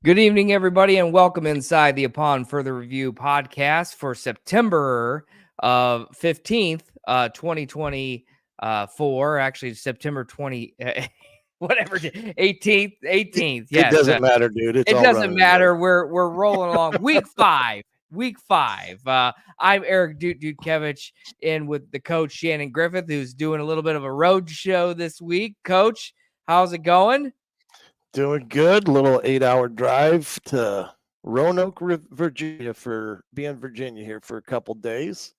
Good evening, everybody, and welcome inside the Upon Further Review podcast for September 15th, 2024. Actually, September 20, whatever, 18th. Yes, it doesn't matter, dude. It doesn't matter. We're rolling along. Week five. I'm Eric Dutkevich, in with the coach Shannon Griffith, who's doing a little bit of a road show this week. Coach, how's it going? Doing good. Little 8-hour drive to Roanoke, Virginia, for being Virginia here for a couple days.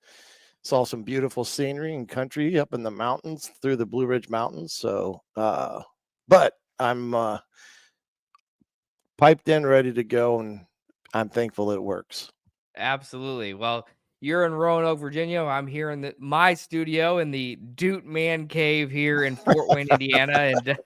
Saw some beautiful scenery and country up in the mountains through the Blue Ridge Mountains. So, but I'm piped in, ready to go, and I'm thankful it works. Absolutely. Well, you're in Roanoke, Virginia. I'm here in my studio in the Doot Man Cave here in Fort Wayne, Indiana. And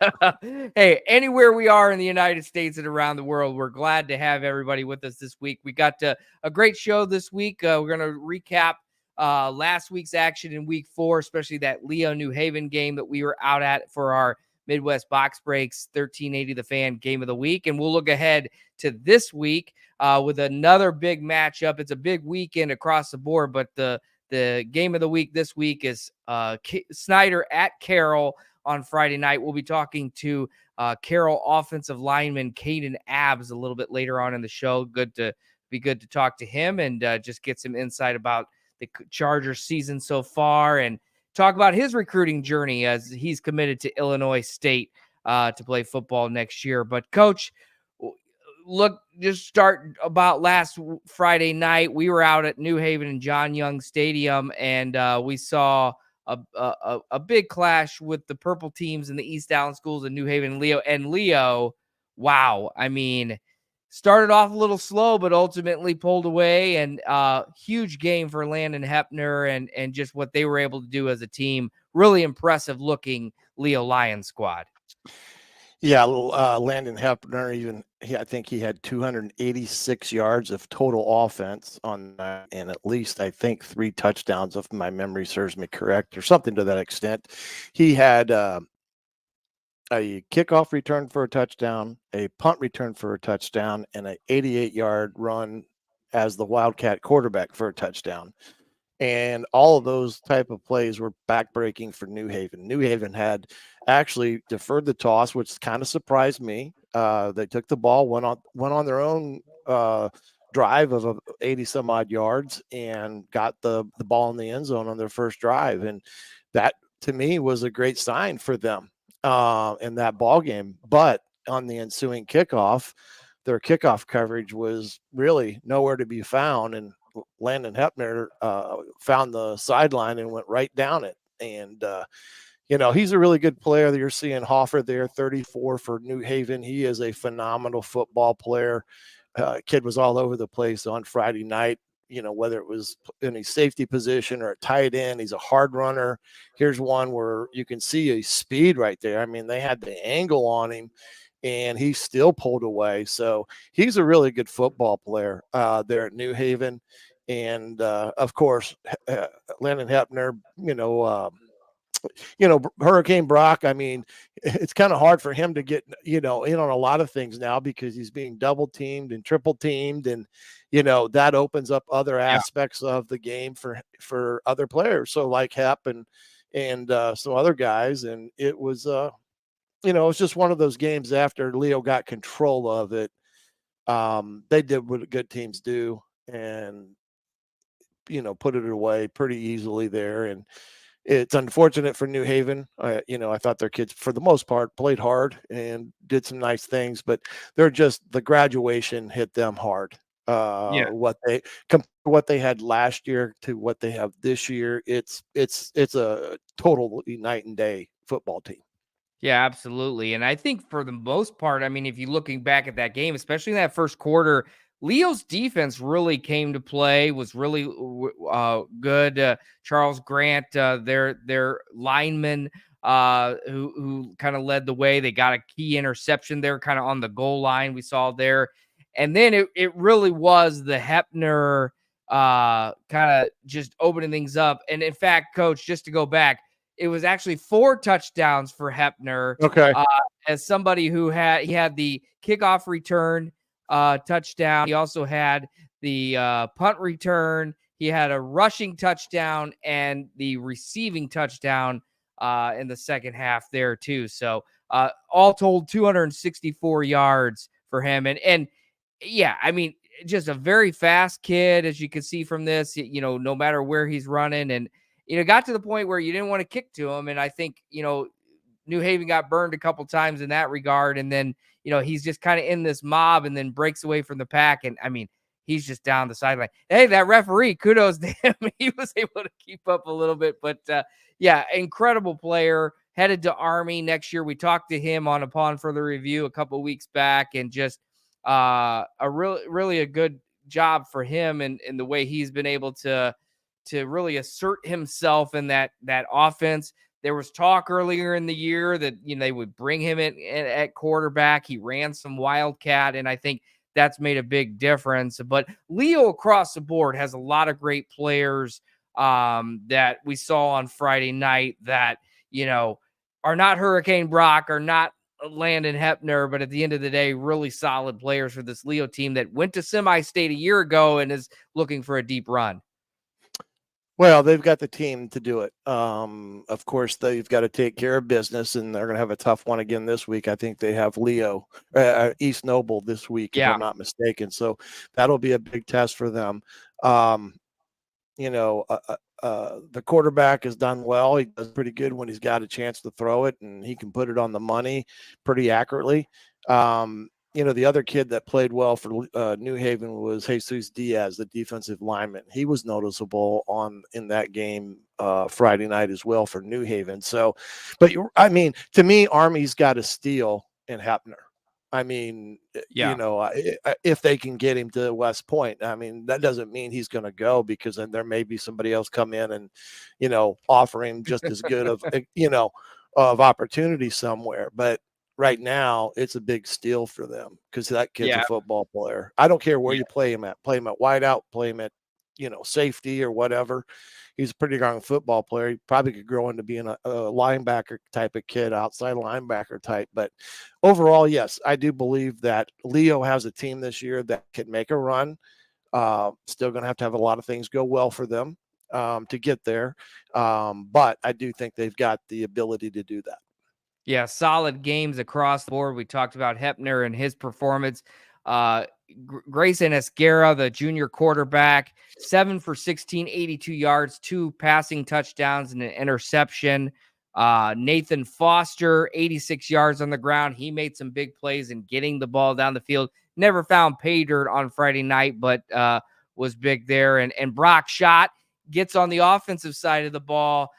hey, anywhere we are in the United States and around the world, we're glad to have everybody with us this week. We got a great show this week. We're going to recap last week's action in week 4, especially that New Haven game that we were out at for our Midwest Box Breaks 1380 The Fan Game of the Week. And we'll look ahead to this week with another big matchup. It's a big weekend across the board, but the game of the week this week is Snider at Carroll on Friday night. We'll be talking to Carroll offensive lineman Caiden Abbs a little bit later on in the show. Good to talk to him and just get some insight about the Chargers season so far and talk about his recruiting journey as he's committed to Illinois State to play football next year. But Coach, just start about last Friday night. We were out at New Haven and John Young Stadium, and we saw a big clash with the purple teams in the East Allen schools in New Haven and Leo. And Leo, wow, I mean, started off a little slow, but ultimately pulled away, and huge game for Landon Hepner and just what they were able to do as a team. Really impressive looking Leo Lions squad. Yeah, Landon Hepner, I think he had 286 yards of total offense on that, and at least, I think, 3 touchdowns, if my memory serves me correct, or something to that extent. He had a kickoff return for a touchdown, a punt return for a touchdown, and an 88-yard run as the Wildcat quarterback for a touchdown. And all of those type of plays were backbreaking for New Haven. New Haven had actually deferred the toss, which kind of surprised me. They took the ball, went on their own drive of 80 some odd yards, and got the ball in the end zone on their first drive. And that, to me, was a great sign for them in that ball game. But on the ensuing kickoff, their kickoff coverage was really nowhere to be found, and Landon Hepner found the sideline and went right down it. And he's a really good player. You're seeing Hoffer there, 34 for New Haven. He is a phenomenal football player. Kid was all over the place on Friday night, whether it was in a safety position or a tight end. He's a hard runner. Here's one where you can see a speed right there. I mean, they had the angle on him, and he still pulled away. So he's a really good football player there at New Haven. And, of course, Landon Hepner, Hurricane Brock, I mean, it's kind of hard for him to get, in on a lot of things now because he's being double teamed and triple teamed. And, that opens up other aspects of the game for other players. So like Hep and some other guys. And it was, it's just one of those games after Leo got control of it. They did what good teams do and, put it away pretty easily there. And it's unfortunate for New Haven. I thought their kids, for the most part, played hard and did some nice things, but the graduation hit them hard. Yeah. What they had last year to what they have this year. It's a total night and day football team. Yeah, absolutely. And I think for the most part, I mean, if you're looking back at that game, especially in that first quarter, Leo's defense really came to play, was really good. Charles Grant, their lineman, who kind of led the way. They got a key interception there, kind of on the goal line. We saw there, and then it really was the Hepner kind of just opening things up. And in fact, Coach, just to go back, it was actually 4 touchdowns for Hepner. Okay. As somebody who had the kickoff return touchdown. He also had the punt return. He had a rushing touchdown and the receiving touchdown in the second half there too. So all told, 264 yards for him. And yeah, I mean, just a very fast kid, as you can see from this. No matter where he's running, and got to the point where you didn't want to kick to him. And I think, New Haven got burned a couple times in that regard. And then, he's just kind of in this mob and then breaks away from the pack. And I mean, he's just down the sideline. Hey, that referee, kudos to him. He was able to keep up a little bit. But yeah, incredible player. Headed to Army next year. We talked to him upon further review a couple weeks back, and just really a good job for him and the way he's been able to really assert himself in that offense. There was talk earlier in the year that they would bring him in at quarterback. He ran some wildcat, and I think that's made a big difference. But Leo across the board has a lot of great players that we saw on Friday night that are not Hurricane Brock, are not Landon Hepner, but at the end of the day, really solid players for this Leo team that went to semi-state a year ago and is looking for a deep run. Well, they've got the team to do it. Of course, they've got to take care of business, and they're going to have a tough one again this week. I think they have East Noble this week, if I'm not mistaken. So that'll be a big test for them. The quarterback has done well. He does pretty good when he's got a chance to throw it, and he can put it on the money pretty accurately. The other kid that played well for New Haven was Jesus Diaz, the defensive lineman. He was noticeable in that game Friday night as well for New Haven. So, but to me, Army's got a steal in Hepner. I mean, if they can get him to West Point, I mean, that doesn't mean he's going to go, because then there may be somebody else come in and, offer him just as good of, of opportunity somewhere. But right now, it's a big steal for them, because that kid's a football player. I don't care where you play him at. Play him at wideout, play him at, safety or whatever. He's a pretty darn football player. He probably could grow into being a linebacker type of kid, outside linebacker type. But overall, yes, I do believe that Leo has a team this year that can make a run. Still going to have a lot of things go well for them to get there. But I do think they've got the ability to do that. Yeah, solid games across the board. We talked about Hepner and his performance. Grayson Esguerra, the junior quarterback, 7 for 16, 82 yards, 2 passing touchdowns and an interception. Nathan Foster, 86 yards on the ground. He made some big plays in getting the ball down the field. Never found pay dirt on Friday night, but was big there. And Brock Schott gets on the offensive side of the ball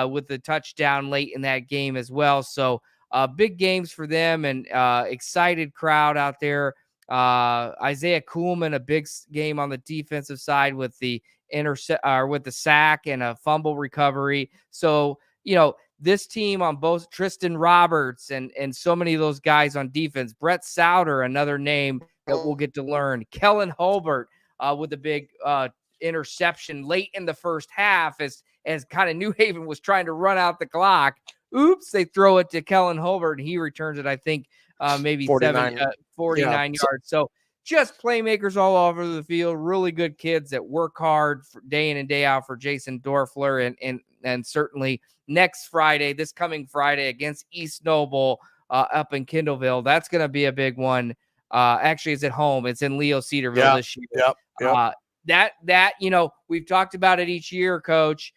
with the touchdown late in that game as well. So big games for them, and excited crowd out there. Isaiah Kuhlman, a big game on the defensive side with the with the sack and a fumble recovery. So, this team on both Tristan Roberts and so many of those guys on defense. Brett Souter, another name that we'll get to learn. Kellen Holbert with a big interception late in the first half as kind of New Haven was trying to run out the clock. Oops, they throw it to Kellen Holbert, and he returns it, I think, maybe 49 yards. So just playmakers all over the field, really good kids that work hard day in and day out for Jason Dorfler. And certainly this coming Friday against East Noble up in Kindleville, that's going to be a big one. Actually, it's at home. It's in Leo Cedarville this year. That we've talked about it each year, Coach.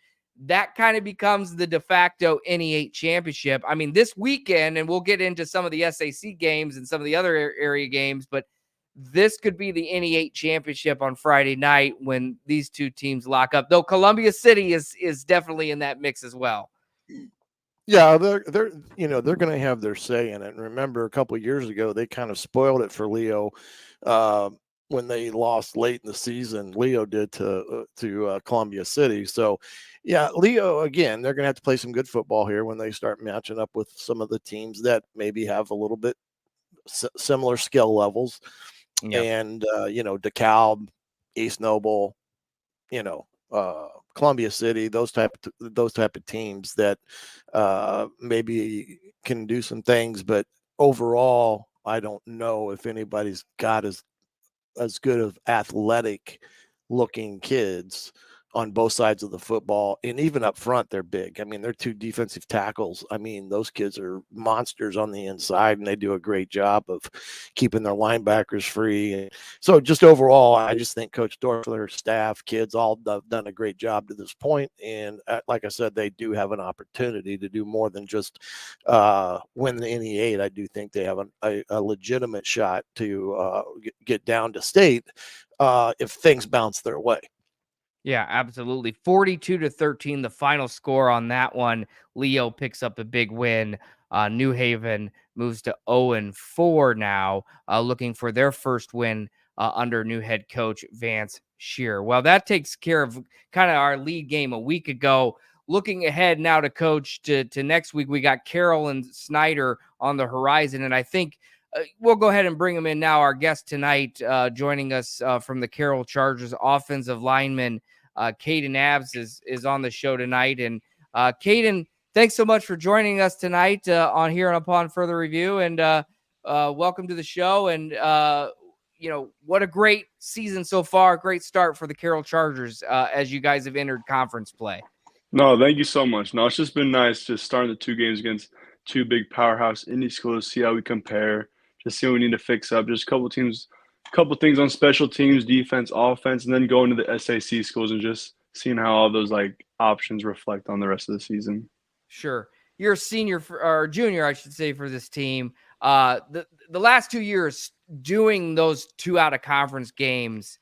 That kind of becomes the de facto NE8 championship. I mean, this weekend, and we'll get into some of the SAC games and some of the other area games, but this could be the NE8 championship on Friday night when these two teams lock up. Though Columbia City is definitely in that mix as well. Yeah, they're going to have their say in it. And remember, a couple of years ago, they kind of spoiled it for Leo when they lost late in the season. Leo did to Columbia City. So, yeah, Leo again, they're going to have to play some good football here when they start matching up with some of the teams that maybe have a little bit similar skill levels. Yep. And DeKalb, East Noble, Columbia City, those type of teams that maybe can do some things, but overall, I don't know if anybody's got as good of athletic looking kids on both sides of the football. And even up front, they're big. I mean, they're two defensive tackles. I mean, those kids are monsters on the inside, and they do a great job of keeping their linebackers free. And so just overall, I just think Coach Dorfler, staff, kids, all done a great job to this point. And like I said, they do have an opportunity to do more than just win the NE8. I do think they have a legitimate shot to get down to state if things bounce their way. Yeah, absolutely. 42-13, the final score on that one. Leo picks up a big win. New Haven moves to 0-4 now, looking for their first win under new head coach Vance Shear. Well, that takes care of kind of our lead game a week ago. Looking ahead now to coach to next week, we got Carroll and Snider on the horizon, and I think we'll go ahead and bring them in now. Our guest tonight, joining us from the Carroll Chargers, offensive lineman Caiden Abbs is on the show tonight. And Caiden, thanks so much for joining us tonight on here and Upon Further Review. And welcome to the show. And what a great season so far. Great start for the Carroll Chargers as you guys have entered conference play. No, thank you so much. No, it's just been nice just starting the two games against two big powerhouse indie schools, see how we compare, just see what we need to fix up. Just a couple things on special teams, defense, offense, and then going to the SAC schools and just seeing how all those options reflect on the rest of the season. Sure. You're a senior or junior, I should say, for this team. The last 2 years doing those 2 out of conference games,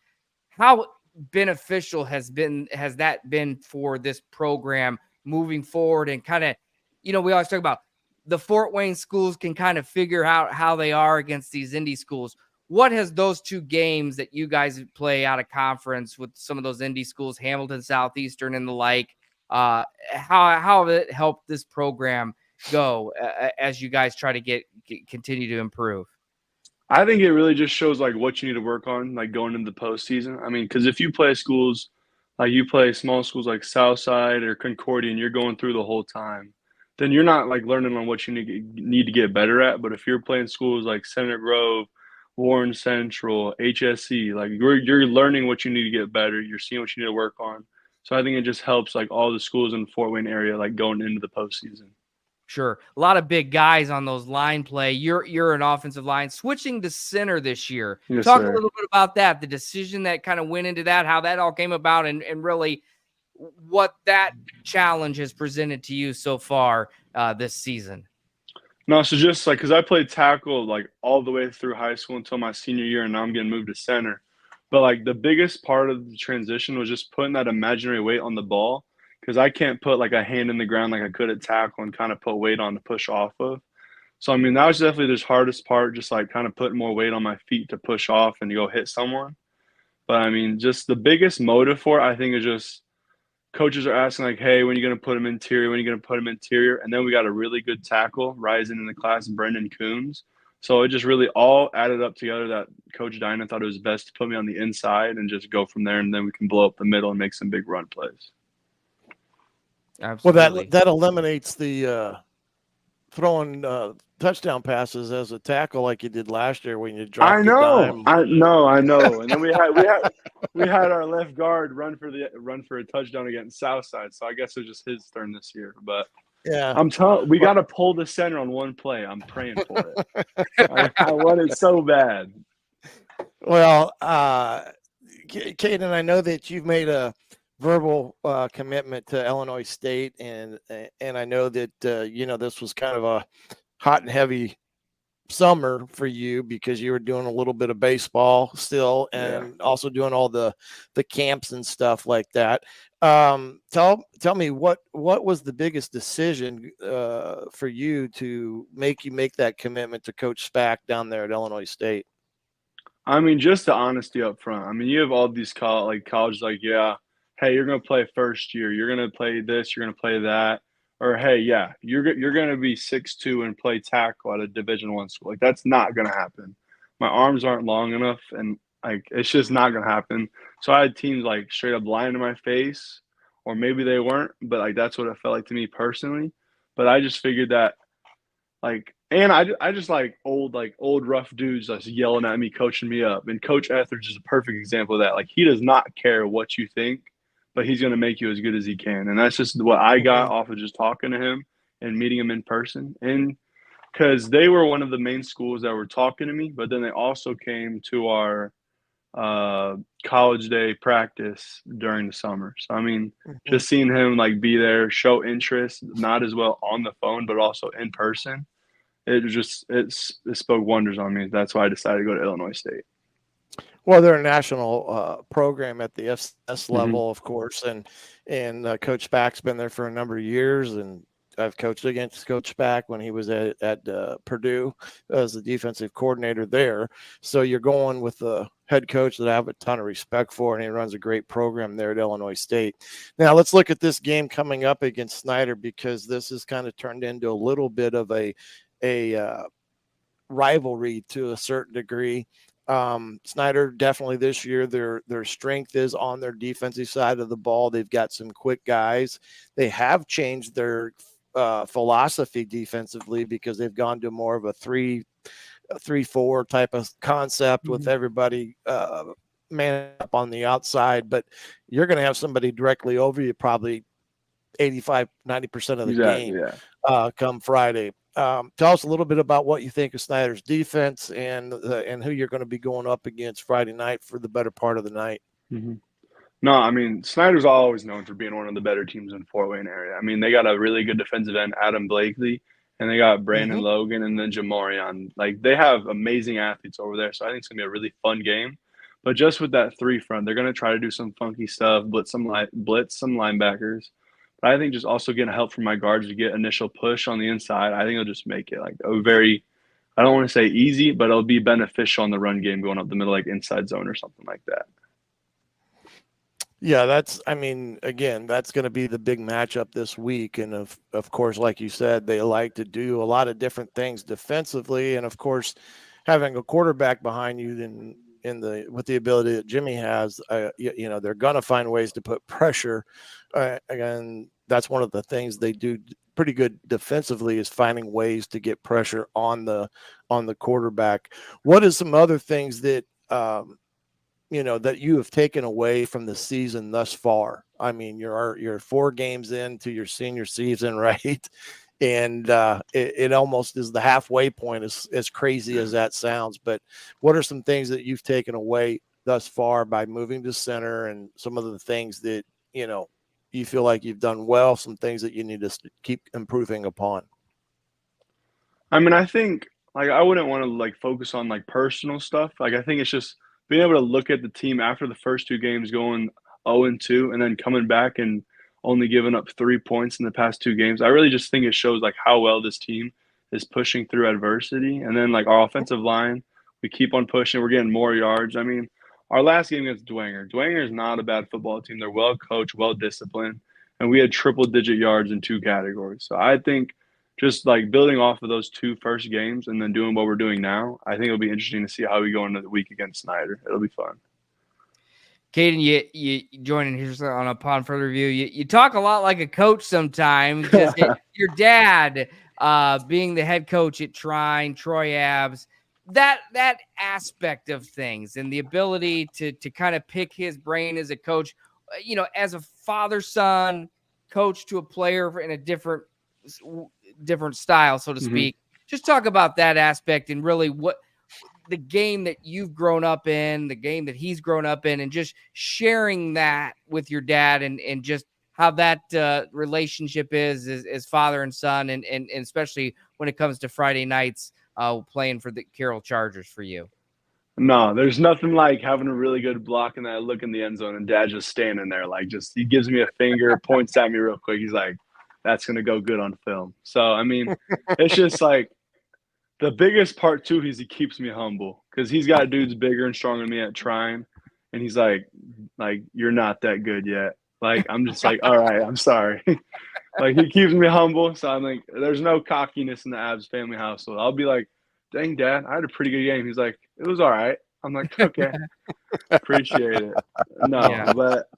how beneficial has that been for this program moving forward? And kind of, we always talk about the Fort Wayne schools can kind of figure out how they are against these indie schools. What has those 2 games that you guys play out of conference with some of those indie schools, Hamilton Southeastern and the like, how have it helped this program go as you guys try to continue to improve? I think it really just shows what you need to work on going into the postseason. I mean, because if you play schools you play small schools like Southside or Concordia, and you're going through the whole time, then you're not learning on what you need to get better at. But if you're playing schools like Center Grove, Warren Central, HSC, you're learning what you need to get better. You're seeing what you need to work on. So I think it just helps all the schools in the Fort Wayne area going into the postseason. Sure. A lot of big guys on those line play. You're an offensive line. Switching to center this year. Yes, Talk sir. a little bit about that, the decision that kind of went into that, how that all came about, and really what that challenge has presented to you so far this season. No, so just because I played tackle all the way through high school until my senior year, and now I'm getting moved to center. But the biggest part of the transition was just putting that imaginary weight on the ball, because I can't put a hand in the ground like I could at tackle and kind of put weight on to push off of. So I mean, that was definitely the hardest part, just kind of putting more weight on my feet to push off and to go hit someone. But I mean, just the biggest motive for it, I think, is just coaches are asking hey, when are you going to put him interior? When are you going to put him interior? And then we got a really good tackle rising in the class, Brendan Coons. So it just really all added up together that Coach Dinah thought it was best to put me on the inside and just go from there, and then we can blow up the middle and make some big run plays. Absolutely. Well, that eliminates the throwing touchdown passes as a tackle like you did last year when you dropped. I know. And then we had our left guard run for a touchdown against Southside. So I guess it was just his turn this year. But yeah, I'm telling, we got to pull the center on one play. I'm praying for it. I want it so bad. Well, Caiden, I know that you've made a verbal commitment to Illinois State, and I know that this was kind of a hot and heavy summer for you because you were doing a little bit of baseball still and also doing all the camps and stuff like that. Tell me what was the biggest decision for you to make that commitment to Coach Spack down there at Illinois State? I mean, just the honesty up front. I mean, you have all these colleges like, yeah, hey, you're going to play first year. You're going to play this. You're going to play that. Or, hey, yeah, you're going to be 6'2" and play tackle at a Division I school. Like, that's not going to happen. My arms aren't long enough, and, like, it's just not going to happen. So I had teams, like, straight up lying to my face, or maybe they weren't, but, like, that's what it felt like to me personally. But I just figured that, like, and I just like old rough dudes just yelling at me, coaching me up. And Coach Etheridge is a perfect example of that. Like, he does not care what you think, but he's going to make you as good as he can. And that's just what I got off of just talking to him and meeting him in person. And because they were one of the main schools that were talking to me, but then they also came to our college day practice during the summer. So, I mean, just seeing him like be there, show interest, not as well on the phone, but also in person. It spoke wonders on me. That's why I decided to go to Illinois State. Well, they're a national program at the FCS level, of course, and Coach Spack's been there for a number of years, and I've coached against Coach Spack when he was at Purdue as the defensive coordinator there. So you're going with the head coach that I have a ton of respect for, and he runs a great program there at Illinois State. Now let's look at this game coming up against Snider, because this has kind of turned into a little bit of a rivalry to a certain degree. Snider definitely this year, their strength is on their defensive side of the ball. They've got some quick guys. They have changed their philosophy defensively, because they've gone to more of a 3-4 type of concept with everybody man up on the outside. But you're going to have somebody directly over you probably 85-90% of the game come Friday. Tell us a little bit about what you think of Snider's defense and who you're going to be going up against Friday night for the better part of the night. No, I mean, Snider's always known for being one of the better teams in Fort Wayne area. I mean, they got a really good defensive end, Adam Blakely, and they got Brandon Logan and then Jamorion. Like, they have amazing athletes over there, so I think it's going to be a really fun game. But just with that three front, they're going to try to do some funky stuff, blitz some linebackers. But I think just also getting help from my guards to get initial push on the inside, I think it'll just make it like a very, I don't want to say easy, but it'll be beneficial on the run game going up the middle, like inside zone or something like that. Yeah, that's going to be the big matchup this week. And of course, like you said, they like to do a lot of different things defensively. And of course, having a quarterback behind you with the ability that Jimmy has, they're going to find ways to put pressure. Again, that's one of the things they do pretty good defensively, is finding ways to get pressure on the quarterback. What is some other things that, that you have taken away from the season thus far? I mean, you're 4 games into your senior season, right? And it almost is the halfway point, as crazy as that sounds. But what are some things that you've taken away thus far by moving to center, and some of the things that, you feel like you've done well, some things that you need to keep improving upon? I mean, I think, like, I wouldn't want to, like, focus on, like, personal stuff. Like, I think it's just being able to look at the team after the first 2 games going 0-2 and then coming back and only giving up 3 points in the past 2 games. I really just think it shows, like, how well this team is pushing through adversity. And then, like, our offensive line, we keep on pushing. We're getting more yards. I mean, our last game against Dwenger is not a bad football team. They're well coached, well disciplined, and we had triple-digit yards in 2 categories. So I think just, like, building off of those 2 first games and then doing what we're doing now, I think it'll be interesting to see how we go into the week against Snider. It'll be fun. Caiden, you joining here on Upon Further Review. You talk a lot like a coach sometimes. Just your dad being the head coach at Trine, Troy Abbs, that aspect of things and the ability to kind of pick his brain as a coach, as a father-son coach to a player in a different style, so to speak. Just talk about that aspect and really what the game that you've grown up in, the game that he's grown up in, and just sharing that with your dad and just how that relationship is as father and son, and especially when it comes to Friday nights playing for the Carroll Chargers for you? No, there's nothing like having a really good block and that look in the end zone and dad just standing there. Like, just he gives me a finger, points at me real quick. He's like, that's going to go good on film. So, I mean, it's just like the biggest part, too, is he keeps me humble because he's got dudes bigger and stronger than me at trying. And he's like, you're not that good yet. Like, I'm just like, all right, I'm sorry. Like, he keeps me humble. So I'm like, there's no cockiness in the Abbs family household. I'll be like, dang, Dad, I had a pretty good game. He's like, it was all right. I'm like, okay, appreciate it. No, Yeah. but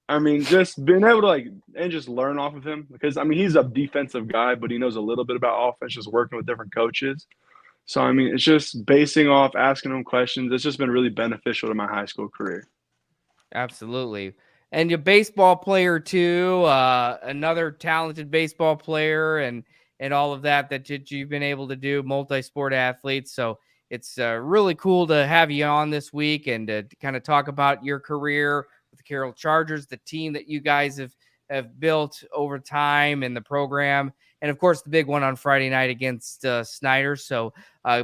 I mean, just being able to and just learn off of him because I mean, he's a defensive guy, but he knows a little bit about offense, just working with different coaches. So I mean, it's just basing off asking him questions. It's just been really beneficial to my high school career. Absolutely. And your baseball player too, another talented baseball player and all of that you've been able to do, multi-sport athlete. So it's really cool to have you on this week and to kind of talk about your career with the Carroll Chargers, the team that you guys have built over time and the program. And of course, the big one on Friday night against Snider. So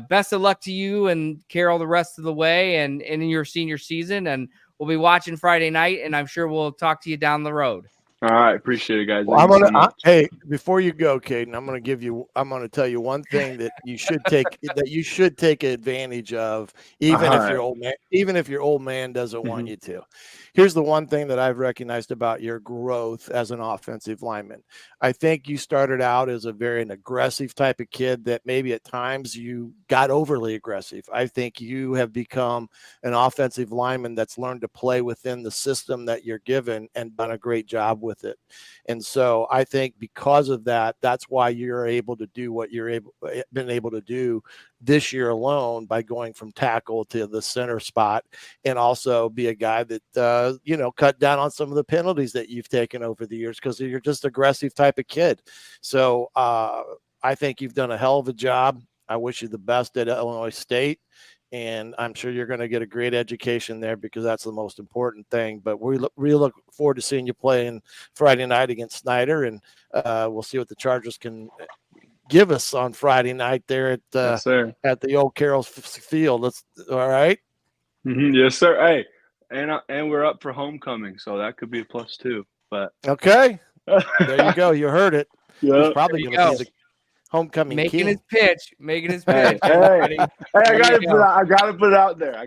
best of luck to you and Carroll the rest of the way and in your senior season. And we'll be watching Friday night, and I'm sure we'll talk to you down the road. All right, appreciate it, guys. Well, hey, before you go, Caiden, I'm going to tell you one thing that you should take advantage of, even if your old man doesn't want you to. Here's the one thing that I've recognized about your growth as an offensive lineman. I think you started out as an aggressive type of kid that maybe at times you got overly aggressive. I think you have become an offensive lineman that's learned to play within the system that you're given and done a great job with it. And so I think because of that, that's why you're able to do what been able to do this year alone by going from tackle to the center spot, and also be a guy that cut down on some of the penalties that you've taken over the years because you're just aggressive type of kid. So I think you've done a hell of a job. I wish you the best at Illinois State. And I'm sure you're going to get a great education there because that's the most important thing. But we really look forward to seeing you playing Friday night against Snider, and we'll see what the Chargers can give us on Friday night there at the old Carroll Field. All right. Yes, sir. Hey, and we're up for homecoming, so that could be a plus too. But okay, there you go. You heard it. Yeah, he's probably going to be the homecoming making king. his pitch. Hey, I gotta put it out there.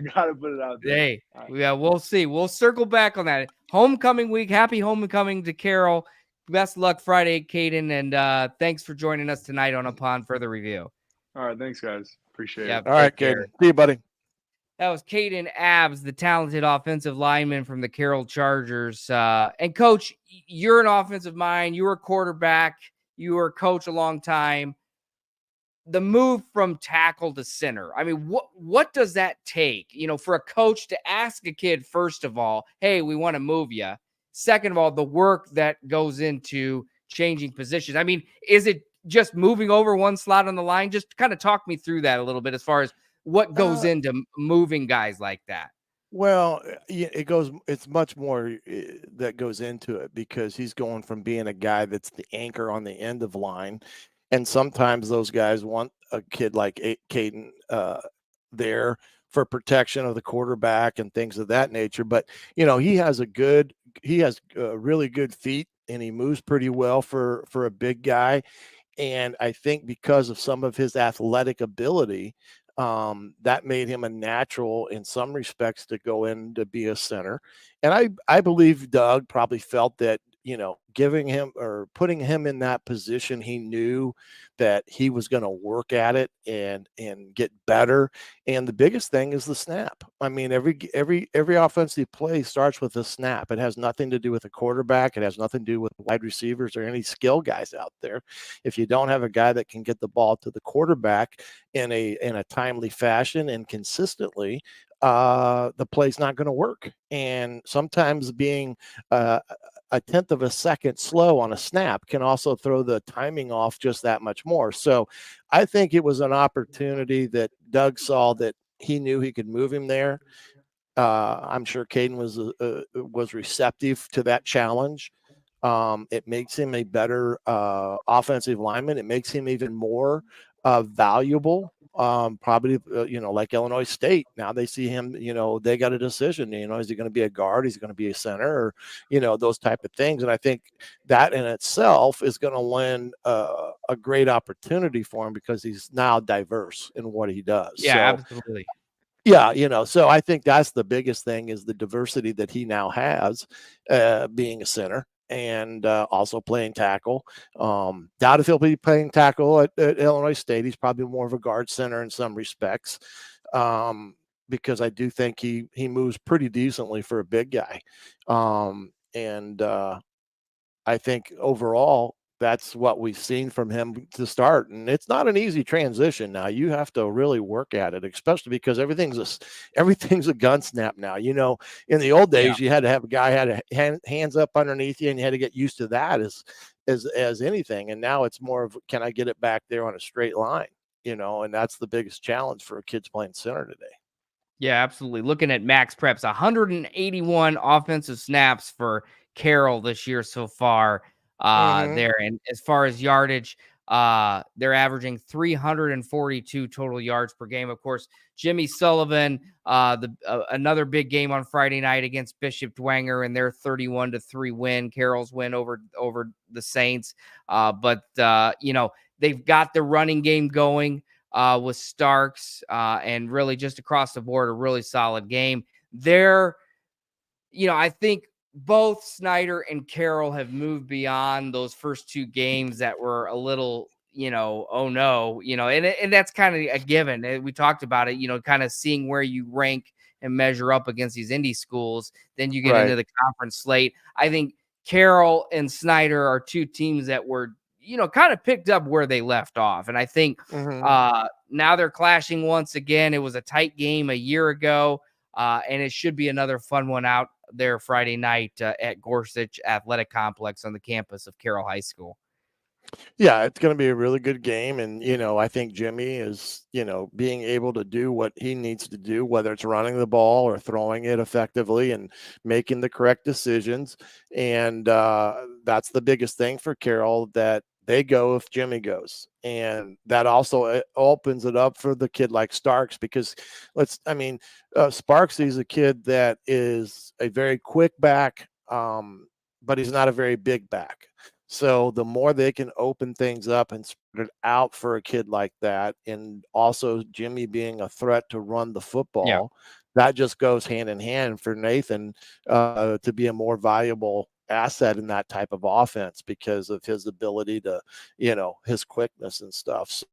Hey, yeah, we'll see. We'll circle back on that. Homecoming week. Happy homecoming to Carroll. Best luck Friday, Caiden, and thanks for joining us tonight on Upon Further Review. All right, thanks, guys. Appreciate it. All right, Caiden. See you, buddy. That was Caiden Abbs, the talented offensive lineman from the Carroll Chargers. And Coach, you're an offensive mind. You were a quarterback. You were a coach a long time. The move from tackle to center. I mean, what does that take? For a coach to ask a kid, first of all, hey, we want to move you. Second of all, the work that goes into changing positions. I mean, is it just moving over one slot on the line? Just kind of talk me through that a little bit as far as what goes into moving guys like that. Well, it's much more that goes into it because he's going from being a guy that's the anchor on the end of line. And sometimes those guys want a kid like Caiden there for protection of the quarterback and things of that nature. But, he has really good feet and he moves pretty well for a big guy. And I think because of some of his athletic ability, that made him a natural in some respects to go in to be a center. And I believe Doug probably felt that, giving him or putting him in that position, he knew that he was going to work at it and get better. And the biggest thing is the snap. I mean, every offensive play starts with a snap. It has nothing to do with a quarterback. It has nothing to do with wide receivers or any skill guys out there. If you don't have a guy that can get the ball to the quarterback in a timely fashion and consistently, the play's not going to work. And sometimes being a tenth of a second slow on a snap can also throw the timing off just that much more. So I think it was an opportunity that Doug saw that he knew he could move him there. I'm sure Caiden was receptive to that challenge. It makes him a better offensive lineman. It makes him even more valuable probably, like Illinois State. Now they see him, they got a decision, is he going to be a guard? Is he going to be a center, or, those type of things. And I think that in itself is going to lend a great opportunity for him because he's now diverse in what he does. Yeah, absolutely. Yeah, so I think that's the biggest thing is the diversity that he now has, being a center and also playing tackle. Doubt if he'll be playing tackle at Illinois State. He's probably more of a guard center in some respects, because I do think he moves pretty decently for a big guy. And I think overall, that's what we've seen from him to start. And it's not an easy transition now. You have to really work at it, especially because everything's a gun snap now. In the old days, you had to have a guy had hands up underneath you, and you had to get used to that as anything. And now it's more of, can I get it back there on a straight line? And that's the biggest challenge for kids playing center today. Yeah, absolutely. Looking at max preps, 181 offensive snaps for Carroll this year so far. There, and as far as yardage, they're averaging 342 total yards per game. Of course, Jimmy Sullivan, another big game on Friday night against Bishop Dwenger, and their 31-3 win. Carroll's win over the Saints. But they've got the running game going with Starks, and really just across the board, a really solid game. I think both Snider and Carroll have moved beyond those first two games that were a little, oh no, and that's kind of a given. We talked about it, kind of seeing where you rank and measure up against these indie schools. Then you get into the conference slate. I think Carroll and Snider are two teams that were, kind of picked up where they left off. And I think now they're clashing once again. It was a tight game a year ago, and it should be another fun one out there Friday night at Gorsuch Athletic Complex on the campus of Carroll High School. Yeah, it's going to be a really good game. And, I think Jimmy is, being able to do what he needs to do, whether it's running the ball or throwing it effectively and making the correct decisions. And that's the biggest thing for Carroll, that they go if Jimmy goes. And that also opens it up for the kid like Starks, because Sparks is a kid that is a very quick back, but he's not a very big back. So the more they can open things up and spread it out for a kid like that, and also Jimmy being a threat to run the football, that just goes hand in hand for Nathan to be a more valuable asset in that type of offense because of his ability to, his quickness and stuff. So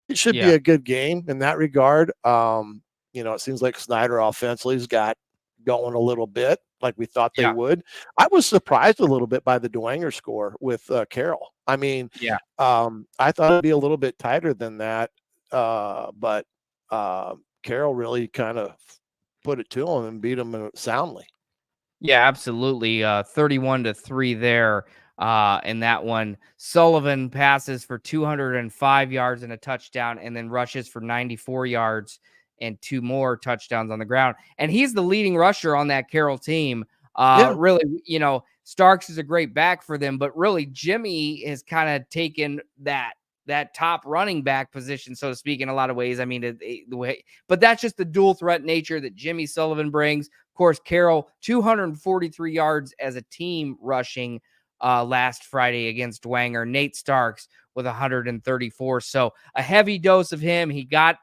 it should be a good game in that regard. It seems like Snider offensively's got going a little bit like we thought they would. I was surprised a little bit by the Dwenger score with Carroll. I thought it'd be a little bit tighter than that, but Carroll really kind of put it to him and beat him soundly. Yeah, absolutely. 31-3 there in that one. Sullivan passes for 205 yards and a touchdown, and then rushes for 94 yards and 2 more touchdowns on the ground. And he's the leading rusher on that Carroll team. Really, Starks is a great back for them, but really Jimmy has kind of taken that top running back position, so to speak, in a lot of ways. But that's just the dual threat nature that Jimmy Sullivan brings. Of course, Carroll, 243 yards as a team rushing last Friday against Dwenger. Nate Starks with 134. So a heavy dose of him. He got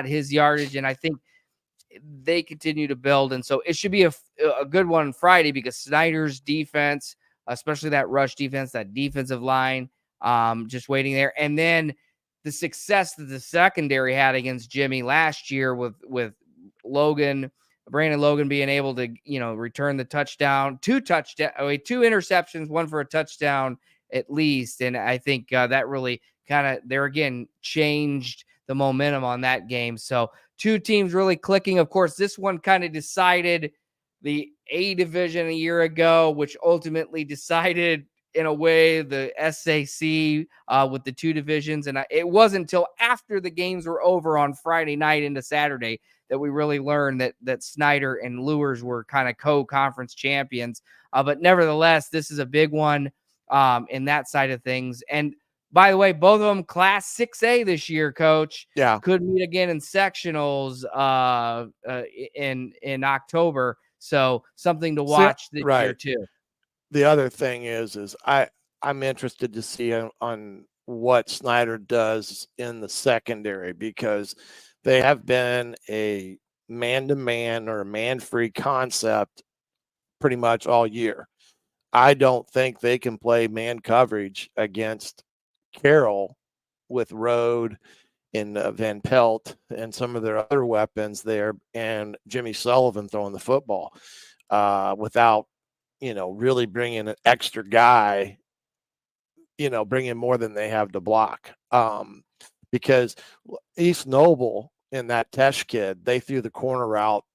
his yardage, and I think they continue to build. And so it should be a good one Friday, because Snider's defense, especially that rush defense, that defensive line, just waiting there. And then the success that the secondary had against Jimmy last year with Brandon Logan being able to, return the touchdown, 2 interceptions, 1 for a touchdown at least. And I think that really kind of, there again, changed the momentum on that game. So 2 teams really clicking. Of course, this one kind of decided the A division a year ago, which ultimately decided, in a way, the SAC with the 2 divisions. And it wasn't until after the games were over on Friday night into Saturday that we really learned that Snider and Lures were kind of co-conference champions. But nevertheless, this is a big one in that side of things. And by the way, both of them Class 6A this year, Coach. Yeah. Could meet again in sectionals in October. So something to watch this year too. The other thing is I'm interested to see on what Snider does in the secondary, because they have been a man-to-man or a man-free concept pretty much all year. I don't think they can play man coverage against Carroll with Rode and Van Pelt and some of their other weapons there, and Jimmy Sullivan throwing the football without, really bringing an extra guy, bringing more than they have to block. Because East Noble in that Tesh kid, they threw the corner route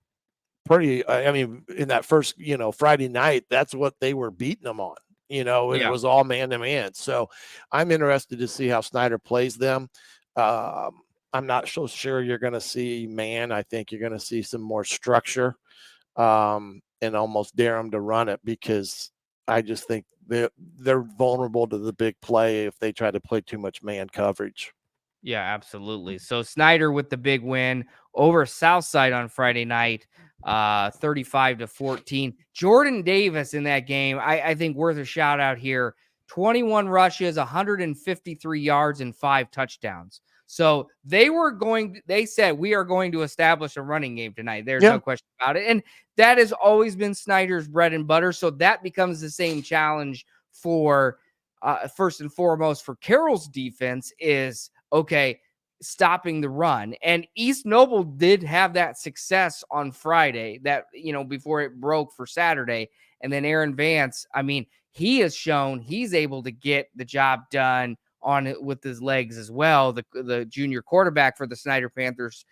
pretty, in that first, Friday night, that's what they were beating them on. It was all man-to-man. So I'm interested to see how Snider plays them. I'm not so sure you're going to see man. I think you're going to see some more structure and almost dare them to run it, because I just think they're vulnerable to the big play if they try to play too much man coverage. Yeah, absolutely. So Snider with the big win over Southside on Friday night, 35-14. Jordan Davis in that game, I think worth a shout out here. 21 rushes, 153 yards, and 5 touchdowns. So they said, we are going to establish a running game tonight. There's no question about it. And that has always been Snider's bread and butter. So that becomes the same challenge for first and foremost for Carroll's defense is, okay, stopping the run. And East Noble did have that success on Friday, that, before it broke for Saturday. And then Aaron Vance, he has shown he's able to get the job done on it with his legs as well, the junior quarterback for the Snider Panthers.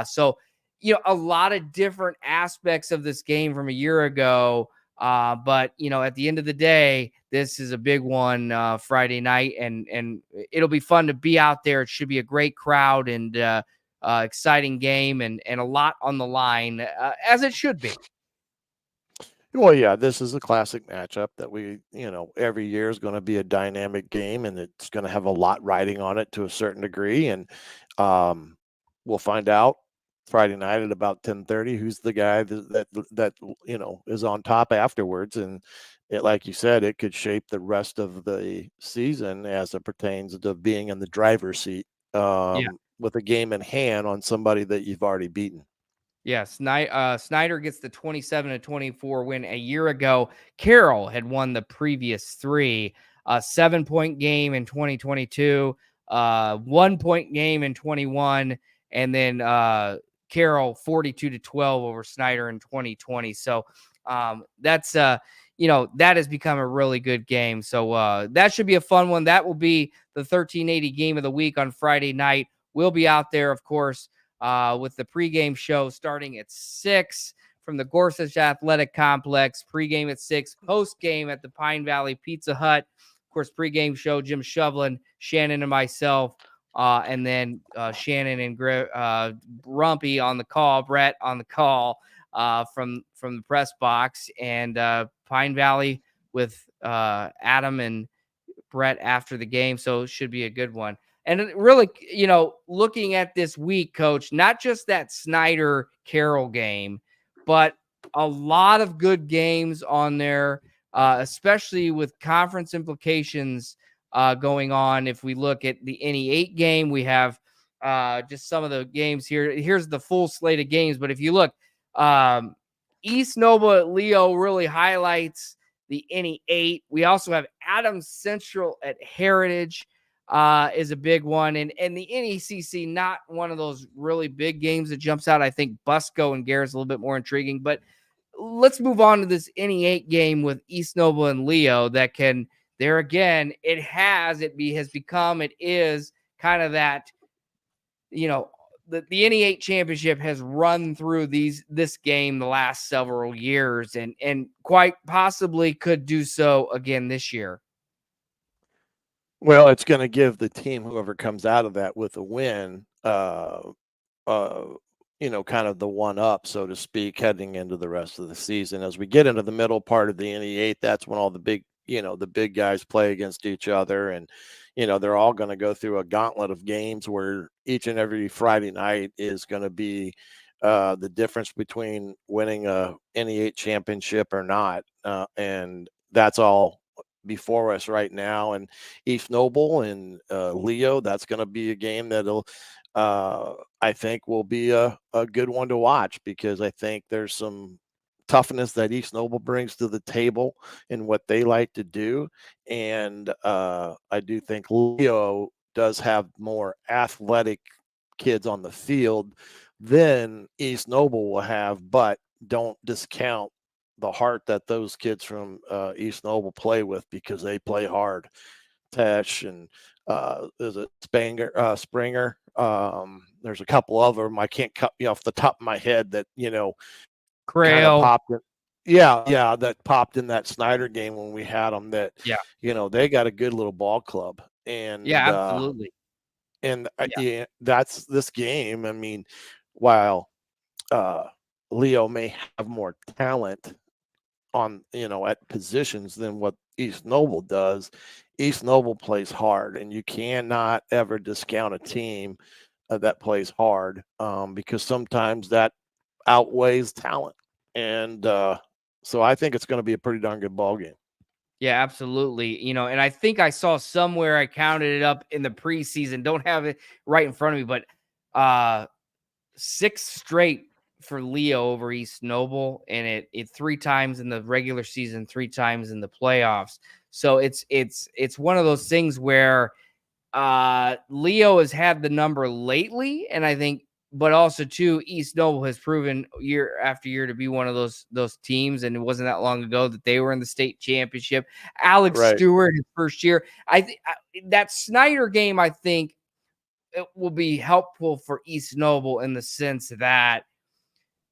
So, a lot of different aspects of this game from a year ago. But, at the end of the day, this is a big one Friday night, and it'll be fun to be out there. It should be a great crowd and exciting game and a lot on the line, as it should be. Well, yeah, this is a classic matchup that we, every year is going to be a dynamic game, and it's going to have a lot riding on it to a certain degree. And we'll find out Friday night at about 10:30 who's the guy that is on top afterwards. And it, like you said, it could shape the rest of the season as it pertains to being in the driver's seat with a game in hand on somebody that you've already beaten. Yeah, Snider gets the 27-24 win a year ago. Carroll had won the previous 3, a 7-point game in 2022, 1-point game in 21, and then Carroll 42-12 over Snider in 2020. So that's that has become a really good game. So that should be a fun one. That will be the 1380 game of the week on Friday night. We'll be out there, of course, with the pregame show starting at 6 from the Gorsuch Athletic Complex. Pregame at 6, postgame at the Pine Valley Pizza Hut. Of course, pregame show, Jim Shovlin, Shannon, and myself. And then Shannon and Rumpy on the call, Brett on the call from the press box, and Pine Valley with Adam and Brett after the game. So it should be a good one. And really, looking at this week, Coach, not just that Snider Carroll game, but a lot of good games on there, especially with conference implications going on. If we look at the NE8 game, we have just some of the games here. Here's the full slate of games. But if you look, East Noble at Leo really highlights the NE8. We also have Adams Central at Heritage. Is a big one. And the NECC, not one of those really big games that jumps out. I think Busco and Gare's a little bit more intriguing. But let's move on to this NE8 game with East Noble and Leo that can, there again, it is kind of that, the NE8 championship has run through this game the last several years and quite possibly could do so again this year. Well, it's going to give the team, whoever comes out of that with a win, kind of the one up, so to speak, heading into the rest of the season. As we get into the middle part of the NE8, that's when all the big guys play against each other. And, they're all going to go through a gauntlet of games where each and every Friday night is going to be the difference between winning a NE8 championship or not. And that's all before us right now. And East Noble and Leo, that's going to be a game that'll, I think, will be a good one to watch, because I think there's some toughness that East Noble brings to the table and what they like to do. And I do think Leo does have more athletic kids on the field than East Noble will have, but don't discount the heart that those kids from East Noble play with, because they play hard. Tesh and there's a Springer. There's a couple of them. I can't cut you off the top of my head that, kind of popped in. Yeah, that popped in that Snider game when we had them. That they got a good little ball club, and absolutely. That's this game. I mean, while Leo may have more talent on at positions than what East Noble does, East Noble plays hard, and you cannot ever discount a team that plays hard, because sometimes that outweighs talent. And so I think it's going to be a pretty darn good ball game. Yeah, absolutely. And I think I saw somewhere, I counted it up in the preseason, don't have it right in front of me, but 6 straight for Leo over East Noble, and it 3 times in the regular season, 3 times in the playoffs. So it's one of those things where Leo has had the number lately, and I think, but also too, East Noble has proven year after year to be one of those teams, and it wasn't that long ago that they were in the state championship. Alex Stewart, his first year, I think that Snider game, I think it will be helpful for East Noble in the sense that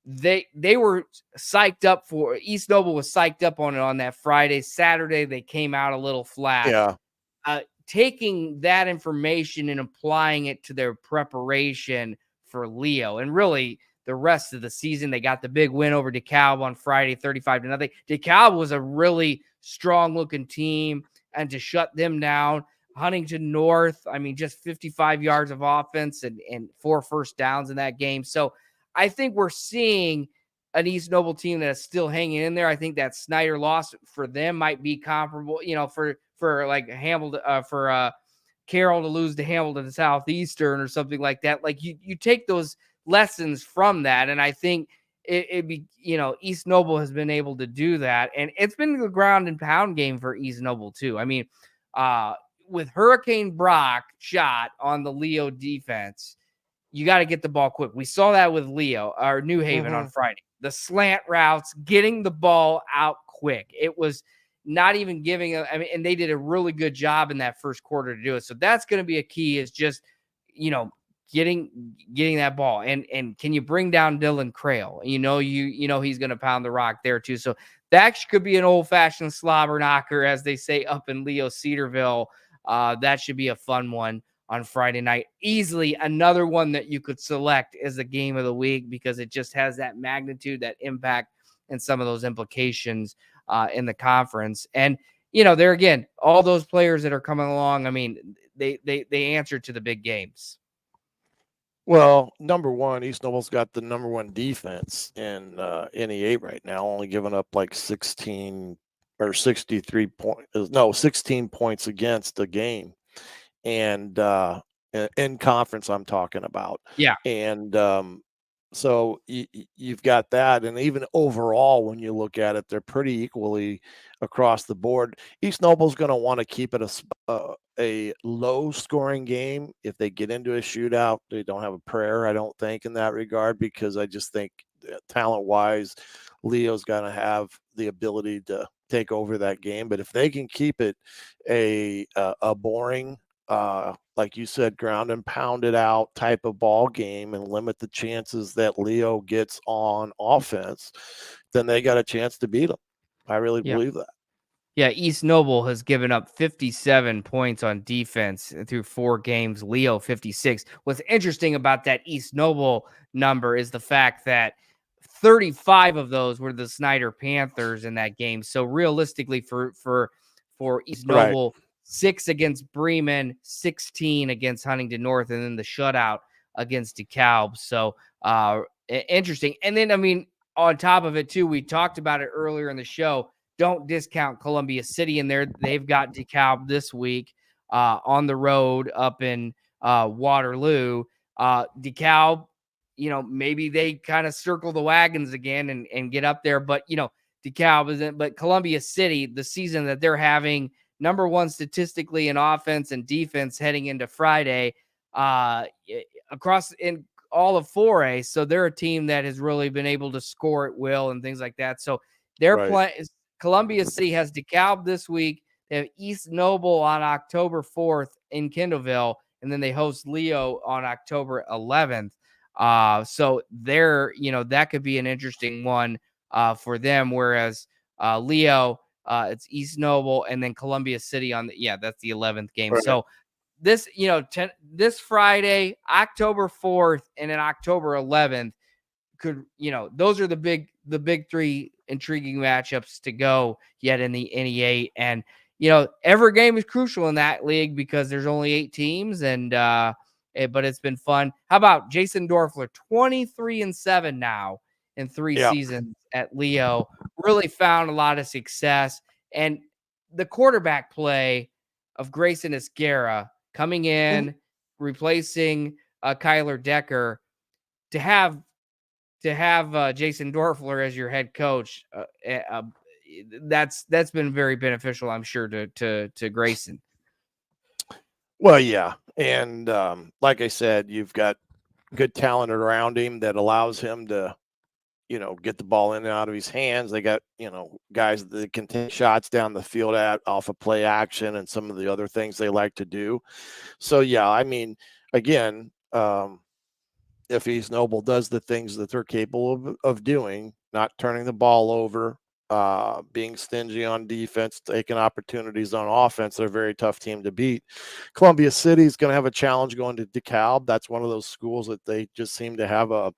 they were psyched up for East Noble was psyched up on it on that Friday. Saturday they came out a little flat. Yeah. Taking that information and applying it to their preparation for Leo, and really the rest of the season, they got the big win over DeKalb on Friday, 35-0. DeKalb was a really strong looking team, and to shut them down. Huntington North, I mean, just 55 yards of offense and 4 first downs in that game. So I think we're seeing an East Noble team that is still hanging in there. I think that Snider loss for them might be comparable, for like Hamilton, for Carroll to lose to Hamilton Southeastern or something like that. Like you take those lessons from that, and I think it'd be, East Noble has been able to do that, and it's been the ground and pound game for East Noble too. I mean, with Hurricane Brock shot on the Leo defense, you got to get the ball quick. We saw that with Leo or New Haven on Friday. The slant routes, getting the ball out quick. It was not even giving and they did a really good job in that first quarter to do it. So that's going to be a key, is just, getting that ball. And can you bring down Dylan Crail? He's going to pound the rock there too. So that could be an old-fashioned slobber knocker, as they say up in Leo Cedarville. That should be a fun one on Friday night. Easily another one that you could select as the game of the week, because it just has that magnitude, that impact, and some of those implications in the conference. And, there again, all those players that are coming along, I mean, they answer to the big games. Well, number one, East Noble's got the number 1 defense in NE8 right now, only giving up like 16 or 63 points. No, 16 points against a game. And in conference, I'm talking about. Yeah. And so you've got that. And even overall, when you look at it, they're pretty equally across the board. East Noble's going to want to keep it a low scoring game. If they get into a shootout, they don't have a prayer, I don't think, in that regard, because I just think talent wise, Leo's going to have the ability to take over that game. But if they can keep it a boring, like you said, ground and pound it out type of ball game, and limit the chances that Leo gets on offense, then they got a chance to beat them. I really believe that. Yeah, East Noble has given up 57 points on defense through 4 games. Leo 56. What's interesting about that East Noble number is the fact that 35 of those were the Snider Panthers in that game. So realistically, for East Noble, 6 against Bremen, 16 against Huntington North, and then the shutout against DeKalb. So interesting. And then, I mean, on top of it too, we talked about it earlier in the show. Don't discount Columbia City in there. They've got DeKalb this week on the road up in Waterloo. DeKalb, you know, maybe they kind of circle the wagons again and get up there. But, you know, DeKalb isn't. But Columbia City, the season that they're having, number one statistically in offense and defense heading into Friday, across in all of 4A. So they're a team that has really been able to score at will and things like that. So they're playing. Columbia City has DeKalb this week. They have East Noble on October 4th in Kendallville, and then they host Leo on October 11th. So they're, you know, that could be an interesting one for them. Whereas Leo, it's East Noble, and then Columbia City on that's the 11th game. Right. So this, you know, this Friday, October 4th, and then October 11th could, you know, those are the big three intriguing matchups to go yet in the NE8. And, you know, every game is crucial in that league because there's only 8 teams, and but it's been fun. How about Jason Dorfler, 23-7 now in 3 seasons at Leo, really found a lot of success. And the quarterback play of Grayson Esguerra coming in, replacing Kyler Decker, to have Jason Dorfler as your head coach, that's been very beneficial, I'm sure, to Grayson. Well, yeah. And like I said, you've got good talent around him that allows him to, you know, get the ball in and out of his hands. They got, you know, guys that can take shots down the field off of play action and some of the other things they like to do. So, yeah, I mean, again, if East Noble does the things that they're capable of doing, not turning the ball over, being stingy on defense, taking opportunities on offense, they're a very tough team to beat. Columbia City is going to have a challenge going to DeKalb. That's one of those schools that they just seem to have a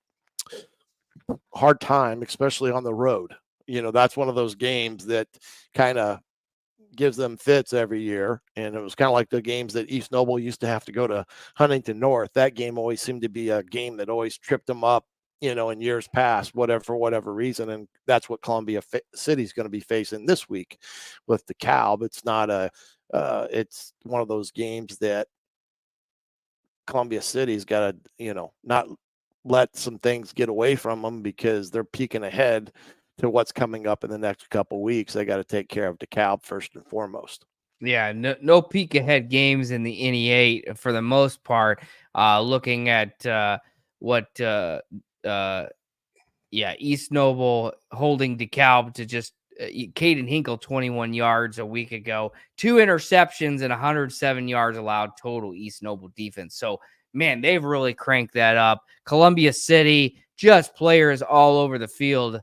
hard time, especially on the road. You know, that's one of those games that kind of gives them fits every year. And it was kind of like the games that East Noble used to have to go to Huntington North. That game always seemed to be a game that always tripped them up, you know, in years past, for whatever reason. And that's what Columbia City is going to be facing this week with DeKalb. It's not it's one of those games that Columbia City's got to, you know, not let some things get away from them because they're peeking ahead to what's coming up in the next couple of weeks. They got to take care of DeKalb first and foremost. Yeah, no peek ahead games in the NE8 for the most part. Looking at East Noble holding DeKalb to just Caiden Hinkle 21 yards a week ago, 2 interceptions and 107 yards allowed total East Noble defense. So, man, they've really cranked that up. Columbia City, just players all over the field.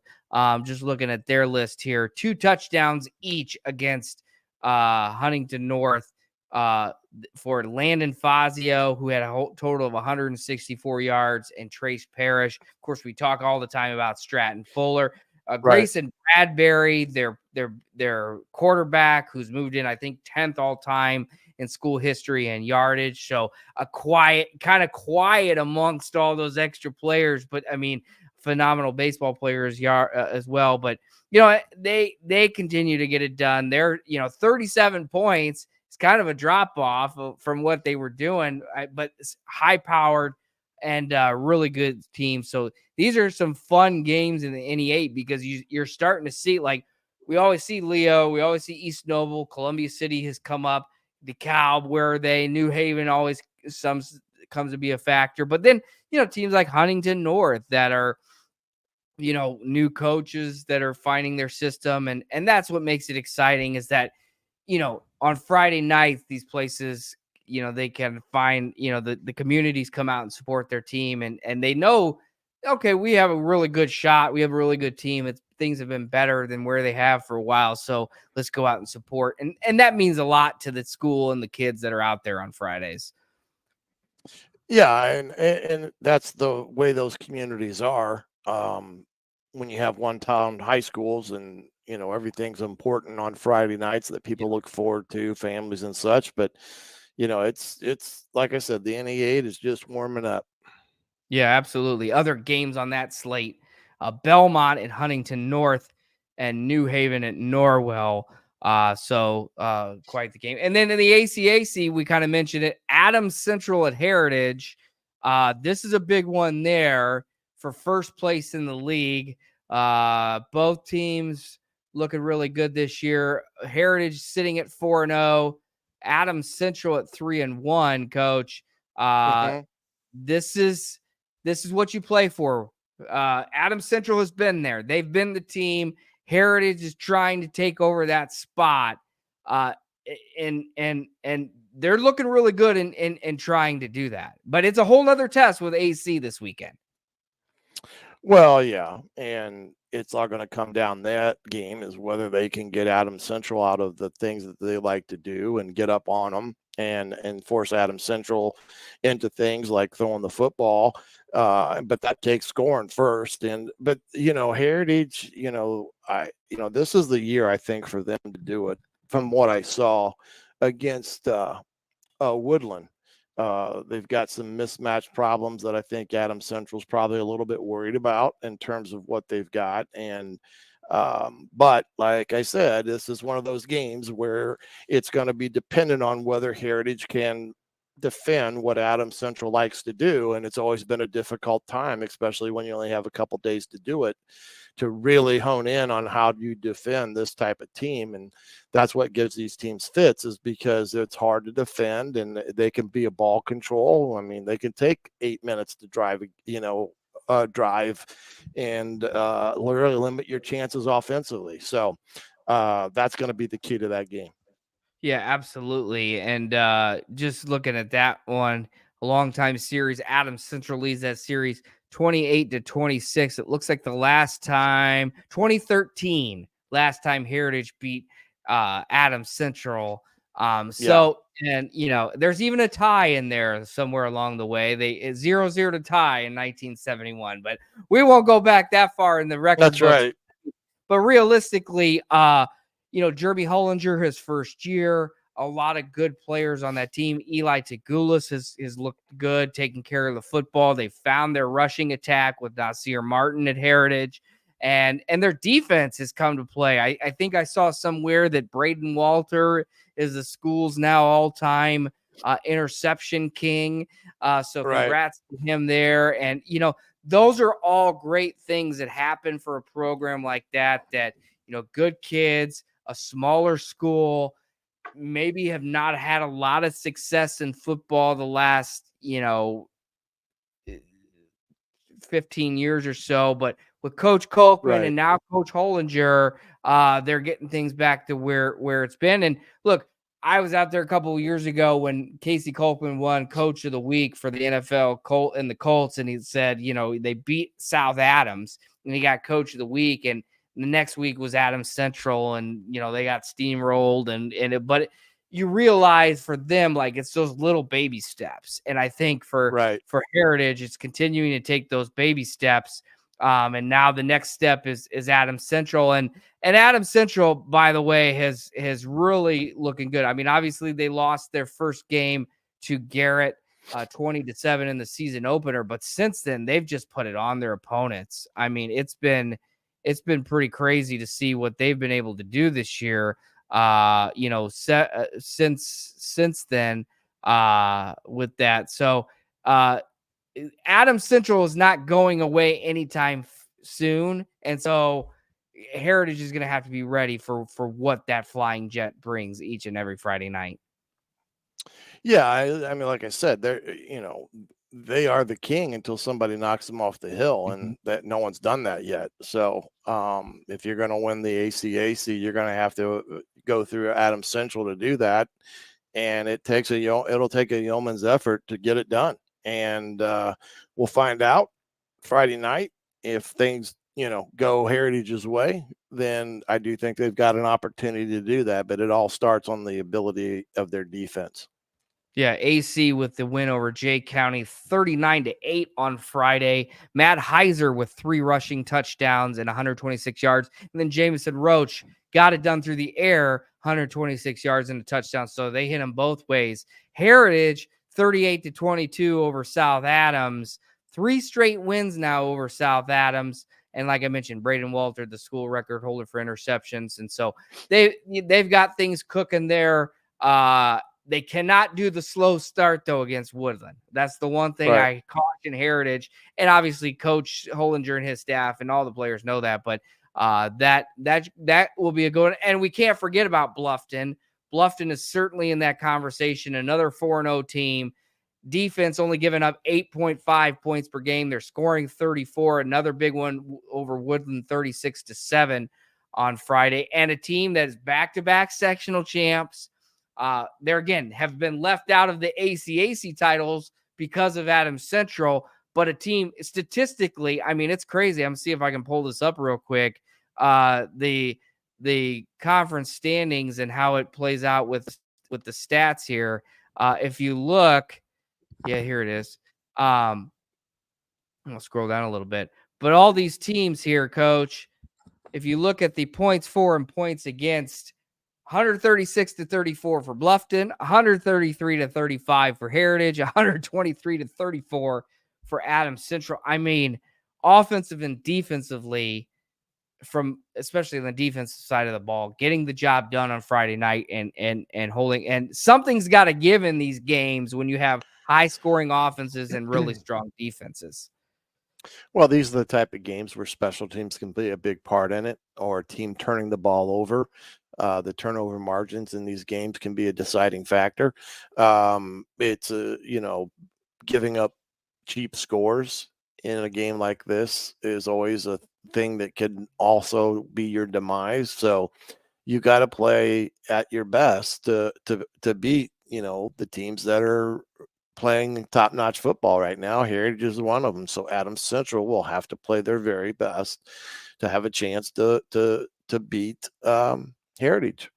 Just looking at their list here, 2 touchdowns each against Huntington North for Landon Fazio, who had a whole total of 164 yards, and Trace Parrish. Of course, we talk all the time about Stratton Fuller. Grayson Bradbury, their quarterback, who's moved in, I think, 10th all time in school history and yardage. So kind of quiet amongst all those extra players, but I mean, phenomenal baseball players as well. But, you know, they continue to get it done. They're, you know, 37 points. It's kind of a drop off from what they were doing, but it's high powered and really good team. So these are some fun games in the NE8 because you're starting to see, like, we always see Leo, we always see East Noble, Columbia City has come up, DeKalb, where are they? New Haven always comes to be a factor. But then, you know, teams like Huntington North that are, you know, new coaches that are finding their system. And that's what makes it exciting, is that, you know, on Friday nights, these places, you know, they can find, you know, the communities come out and support their team, and they know, okay, we have a really good shot. We have a really good team. Things have been better than where they have for a while. So let's go out and support. And that means a lot to the school and the kids that are out there on Fridays. Yeah. And that's the way those communities are. When you have one-town high schools and, everything's important on Friday nights that people look forward to, families and such. But, it's like I said, the NE8 is just warming up. Yeah, absolutely. Other games on that slate, Belmont at Huntington North and New Haven at Norwell. So quite the game. And then in the ACAC, we kind of mentioned it, Adams Central at Heritage. This is a big one there for first place in the league. Both teams looking really good this year. Heritage sitting at 4-0, Adams Central at 3-1, Coach. This is what you play for. Adams Central has been there. They've been the team. Heritage is trying to take over that spot. And they're looking really good in trying to do that. But it's a whole nother test with AC this weekend. Well, yeah. And it's all going to come down that game is whether they can get Adams Central out of the things that they like to do and get up on them and force Adams Central into things like throwing the football. But that takes scoring first. But Heritage, this is the year I think for them to do it from what I saw against Woodland. They've got some mismatch problems that I think Adams Central's probably a little bit worried about in terms of what they've got. But like I said, this is one of those games where it's going to be dependent on whether Heritage can defend what Adams Central likes to do. And it's always been a difficult time, especially when you only have a couple days to do it, to really hone in on how you defend this type of team. And that's what gives these teams fits, is because it's hard to defend and they can be a ball control. I mean, they can take 8 minutes to drive and really limit your chances offensively. So that's going to be the key to that game. Yeah, absolutely. And just looking at that one, a long-time series, Adams Central leads that series 28-26. It looks like the last time, 2013, last time Heritage beat Adams Central. And there's even a tie in there somewhere along the way. They 0-0 to tie in 1971, but we won't go back that far in the record. That's books. right. But realistically, Jeremy Hollinger, his first year, a lot of good players on that team. Eli Tagulis has looked good, taking care of the football. They found their rushing attack with Nasir Martin at Heritage, and their defense has come to play. I think I saw somewhere that Braden Walter is the school's now all-time interception king. So congrats to him there. And, those are all great things that happen for a program like that, good kids, a smaller school, maybe have not had a lot of success in football the last, 15 years or so. But with Coach Colkman and now Coach Hollinger, they're getting things back to where it's been. And look, I was out there a couple of years ago when Casey Colkman won Coach of the Week for the NFL and the Colts, and he said, they beat South Adams, and he got Coach of the Week, and the next week was Adams Central, and they got steamrolled, but you realize for them, like, it's those little baby steps, and I think for Heritage, it's continuing to take those baby steps. And now the next step is Adams Central, and Adams Central, by the way, has really looking good. I mean, obviously they lost their first game to Garrett 20-7 in the season opener, but since then they've just put it on their opponents. I mean, it's been pretty crazy to see what they've been able to do this year. Since then with that. So Adams Central is not going away anytime soon, and so Heritage is going to have to be ready for what that flying jet brings each and every Friday night. Yeah, I mean, like I said, they are the king until somebody knocks them off the hill, and that no one's done that yet. So if you're going to win the ACAC, you're going to have to go through Adams Central to do that, and it'll take a yeoman's effort to get it done. And we'll find out Friday night if things go Heritage's way. Then I do think they've got an opportunity to do that, but it all starts on the ability of their defense. Yeah, AC with the win over Jay County 39-8 on Friday. Matt Heiser with 3 rushing touchdowns and 126 yards. And then Jamison Roach got it done through the air, 126 yards and a touchdown. So they hit him both ways. Heritage 38-22 over South Adams. 3 straight wins now over South Adams. And like I mentioned, Braden Walter, the school record holder for interceptions. And so they've got things cooking there. They cannot do the slow start, though, against Woodland. That's the one thing I caution Heritage. And obviously, Coach Hollinger and his staff and all the players know that. But that will be a good one. And we can't forget about Bluffton. Bluffton is certainly in that conversation. Another 4-0 team. Defense only giving up 8.5 points per game. They're scoring 34. Another big one over Woodland, 36-7 on Friday. And a team that is back-to-back sectional champs. There again have been left out of the ACAC titles because of Adams Central, but a team statistically, I mean, it's crazy. I'm gonna see if I can pull this up real quick. The conference standings and how it plays out with the stats here. If you look, yeah, here it is. I'm gonna scroll down a little bit, but all these teams here, Coach, if you look at the points for and points against, 136-34 for Bluffton, 133-35 for Heritage, 123-34 for Adams Central. I mean, offensive and defensively, from especially on the defensive side of the ball, getting the job done on Friday night and holding. And something's got to give in these games when you have high scoring offenses and really strong defenses. Well, these are the type of games where special teams can play a big part in it, or a team turning the ball over. The turnover margins in these games can be a deciding factor. It's giving up cheap scores in a game like this is always a thing that could also be your demise. So you got to play at your best to beat, the teams that are playing top-notch football right now. Heritage is one of them. So Adams Central will have to play their very best to have a chance to beat Heritage.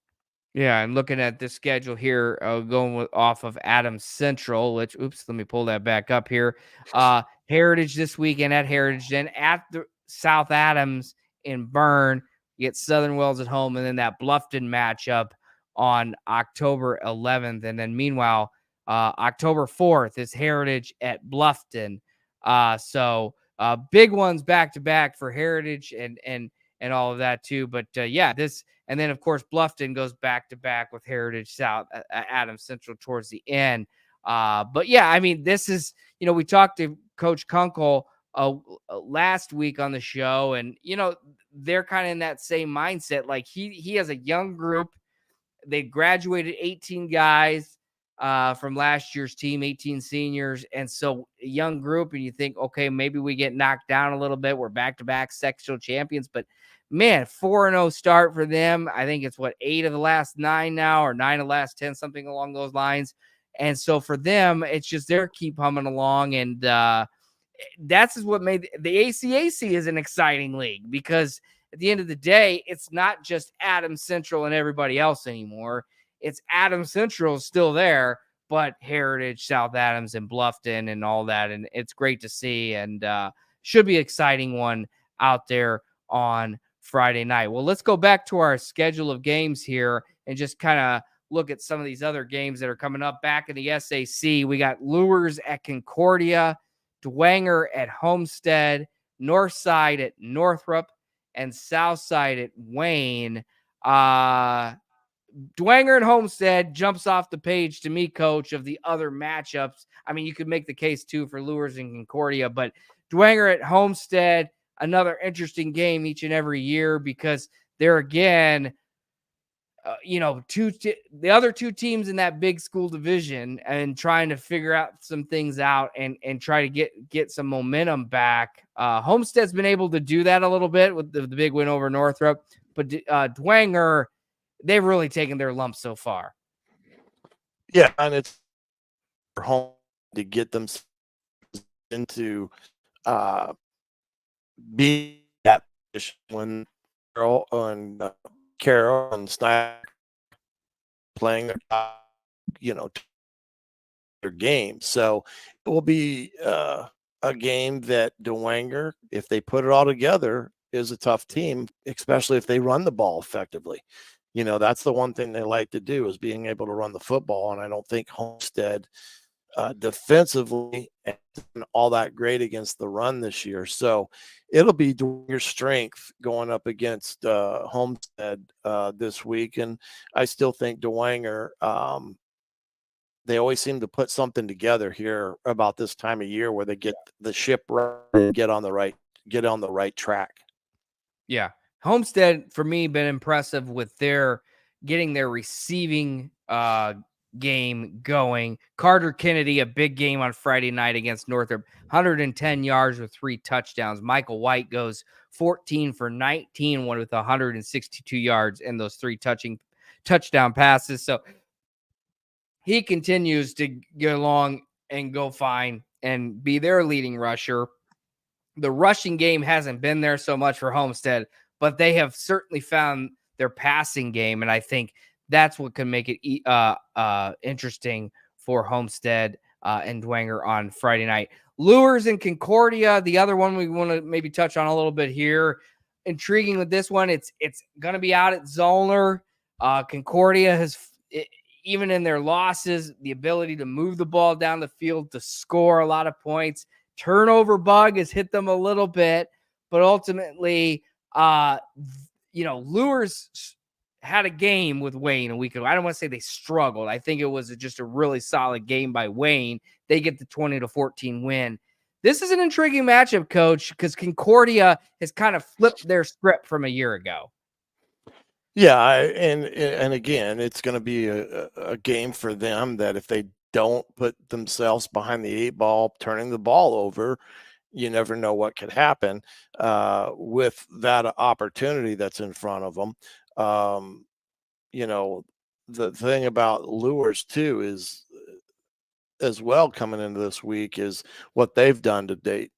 Yeah, and looking at this schedule here, going off of Adams Central, which, let me pull that back up here. Heritage this weekend at Heritage, then at the South Adams in Bern, you get Southern Wells at home, and then that Bluffton matchup on October 11th. And then meanwhile, October 4th is Heritage at Bluffton. So big ones back to back for Heritage and all of that too. But this, and then of course Bluffton goes back to back with Heritage South, Adams Central towards the end. But yeah, I mean, this is, we talked to Coach Kunkel last week on the show, and they're kind of in that same mindset. Like he has a young group. They graduated 18 guys from last year's team, 18 seniors. And so a young group, and you think, okay, maybe we get knocked down a little bit. We're back-to-back sectional champions, but man, 4-0 start for them. I think it's 8 of the last 9 now, or 9 of the last 10, something along those lines. And so for them, it's just they're keep humming along. And that's what made the ACAC is an exciting league, because at the end of the day, it's not just Adams Central and everybody else anymore. It's Adams Central is still there, but Heritage, South Adams, and Bluffton and all that. And it's great to see, and should be an exciting one out there on Friday night. Well, let's go back to our schedule of games here and just kind of look at some of these other games that are coming up back in the SAC. We got Lures at Concordia, Dwenger at Homestead, Northside at Northrop, and Southside at Wayne. Dwenger and Homestead jumps off the page to me, Coach, of the other matchups. I mean, you could make the case too for Lures and Concordia, but Dwenger at Homestead, another interesting game each and every year, because they're again, the other two teams in that big school division, and trying to figure out some things out and try to get some momentum back. Homestead's been able to do that a little bit with the big win over Northrop, but Dwenger, they've really taken their lump so far. Yeah, and it's home to get them into being that position when Carroll and Snider playing, their game. So it will be a game that Dwenger, if they put it all together, is a tough team, especially if they run the ball effectively. You know, that's the one thing they like to do, is being able to run the football. And I don't think Homestead defensively and all that great against the run this year. So it'll be your strength going up against Homestead this week. And I still think Dwenger, they always seem to put something together here about this time of year where they get the ship right and get on the right track. Yeah. Homestead, for me, been impressive with their getting their receiving game going. Carter Kennedy, a big game on Friday night against Northrop, 110 yards with 3 touchdowns. Michael White goes 14 for 19, one with 162 yards and those 3 touchdown passes. So he continues to get along and go fine and be their leading rusher. The rushing game hasn't been there so much for Homestead, but they have certainly found their passing game, and I think that's what can make it interesting for Homestead and Dwenger on Friday night. Lures and Concordia, the other one we want to maybe touch on a little bit here. Intriguing with this one, it's going to be out at Zollner. Concordia has, even in their losses, the ability to move the ball down the field to score a lot of points. Turnover bug has hit them a little bit, but ultimately, Lures had a game with Wayne a week ago. I don't want to say they struggled. I think it was just a really solid game by Wayne. They get the 20-14 win. This is an intriguing matchup, Coach, because Concordia has kind of flipped their script from a year ago. Yeah, and again, it's going to be a game for them that if they don't put themselves behind the 8 ball, turning the ball over, you never know what could happen with that opportunity that's in front of them. The thing about Lures too is, as well, coming into this week, is what they've done to date,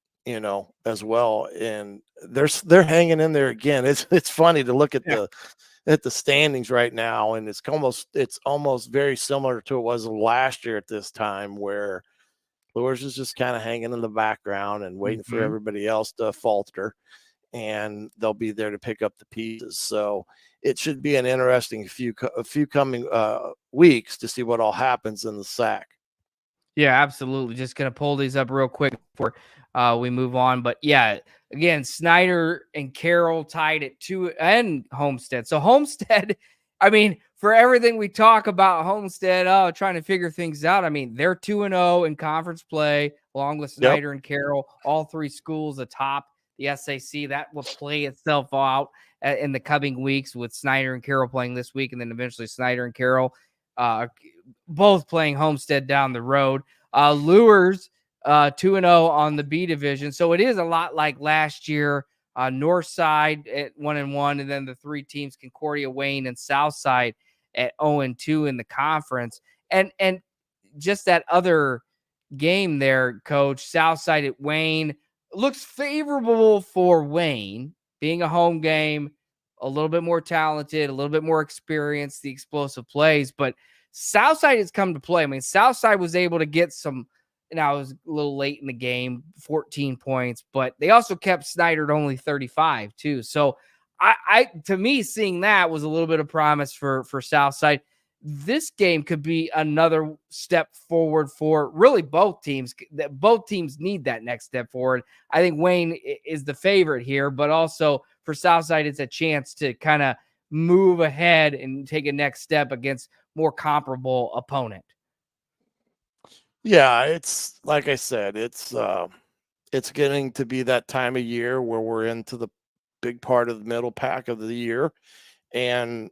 as well. And they're hanging in there again. It's funny to look at the standings right now, and it's almost very similar to it was last year at this time, where Lures is just kind of hanging in the background and waiting for everybody else to falter, and they'll be there to pick up the pieces. So it should be an interesting few coming weeks to see what all happens in the SAC. Yeah, absolutely. Just going to pull these up real quick before we move on. But yeah, again, Snider and Carroll tied at 2, and Homestead. So Homestead, I mean, for everything we talk about Homestead, trying to figure things out, I mean, they're 2-0 in conference play, along with Snider and Carroll, all 3 schools atop the SAC. That will play itself out in the coming weeks, with Snider and Carroll playing this week, and then eventually Snider and Carroll both playing Homestead down the road. Lures 2-0 on the B division. So it is a lot like last year. North side at 1-1, and then the 3 teams, Concordia, Wayne, and South side at 0-2 in the conference. And just that other game there, Coach, South side at Wayne, looks favorable for Wayne, being a home game, a little bit more talented, a little bit more experienced, the explosive plays, but Southside has come to play. I mean, Southside was able to get some, and I was a little late in the game, 14 points, but they also kept Snider to only 35 too. So to me, seeing that was a little bit of promise for Southside. This game could be another step forward for really both teams. That both teams need that next step forward. I think Wayne is the favorite here, but also for Southside, it's a chance to kind of move ahead and take a next step against more comparable opponent. Yeah, it's like I said, it's getting to be that time of year where we're into the big part of the middle pack of the year, and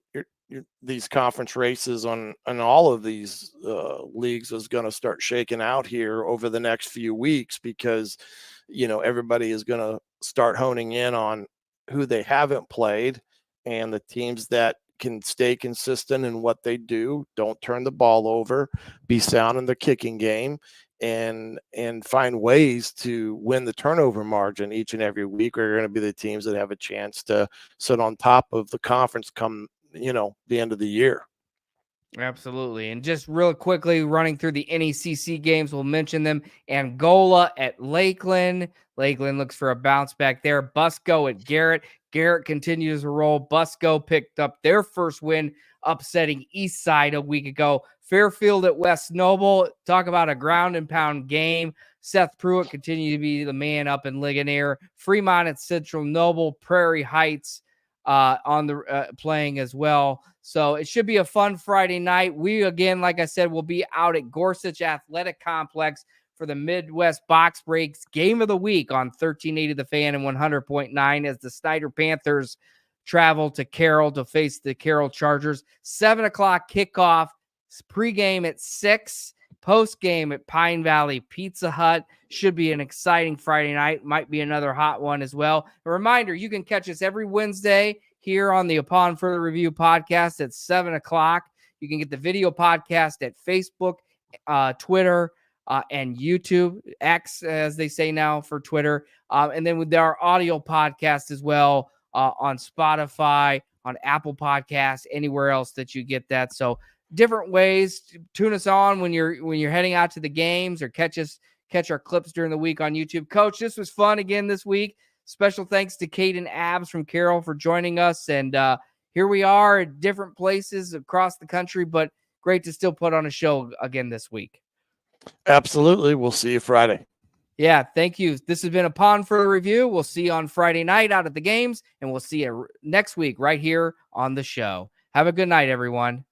these conference races on all of these leagues is going to start shaking out here over the next few weeks, because everybody is going to start honing in on who they haven't played, and the teams that can stay consistent in what they do, don't turn the ball over, be sound in the kicking game, and find ways to win the turnover margin each and every week, are going to be the teams that have a chance to sit on top of the conference come the end of the year. Absolutely. And just real quickly running through the NECC games, we'll mention them. Angola at Lakeland. Lakeland looks for a bounce back there. Busco at Garrett. Garrett continues to roll. Busco picked up their first win, upsetting Eastside a week ago. Fairfield at West Noble. Talk about a ground and pound game. Seth Pruitt continued to be the man up in Ligonier. Fremont at Central Noble. Prairie Heights on the playing as well. So it should be a fun Friday night. We, again, like I said, will be out at Gorsuch Athletic Complex for the Midwest Box Breaks Game of the Week on 1380 The Fan and 100.9 as the Snider Panthers travel to Carroll to face the Carroll Chargers. 7 o'clock kickoff, pregame at 6, postgame at Pine Valley Pizza Hut. Should be an exciting Friday night. Might be another hot one as well. A reminder, you can catch us every Wednesday here on the Upon Further Review podcast at 7 o'clock. You can get the video podcast at Facebook, Twitter, and YouTube, X, as they say now for Twitter. And then with our audio podcast as well on Spotify, on Apple Podcasts, anywhere else that you get that. So different ways to tune us on when you're heading out to the games, or catch our clips during the week on YouTube. Coach, this was fun again this week. Special thanks to Caiden Abbs from Carroll for joining us. And here we are at different places across the country, but great to still put on a show again this week. Absolutely. We'll see you Friday. Yeah, thank you. This has been Upon Further Review. We'll see you on Friday night out at the games, and we'll see you next week right here on the show. Have a good night, everyone.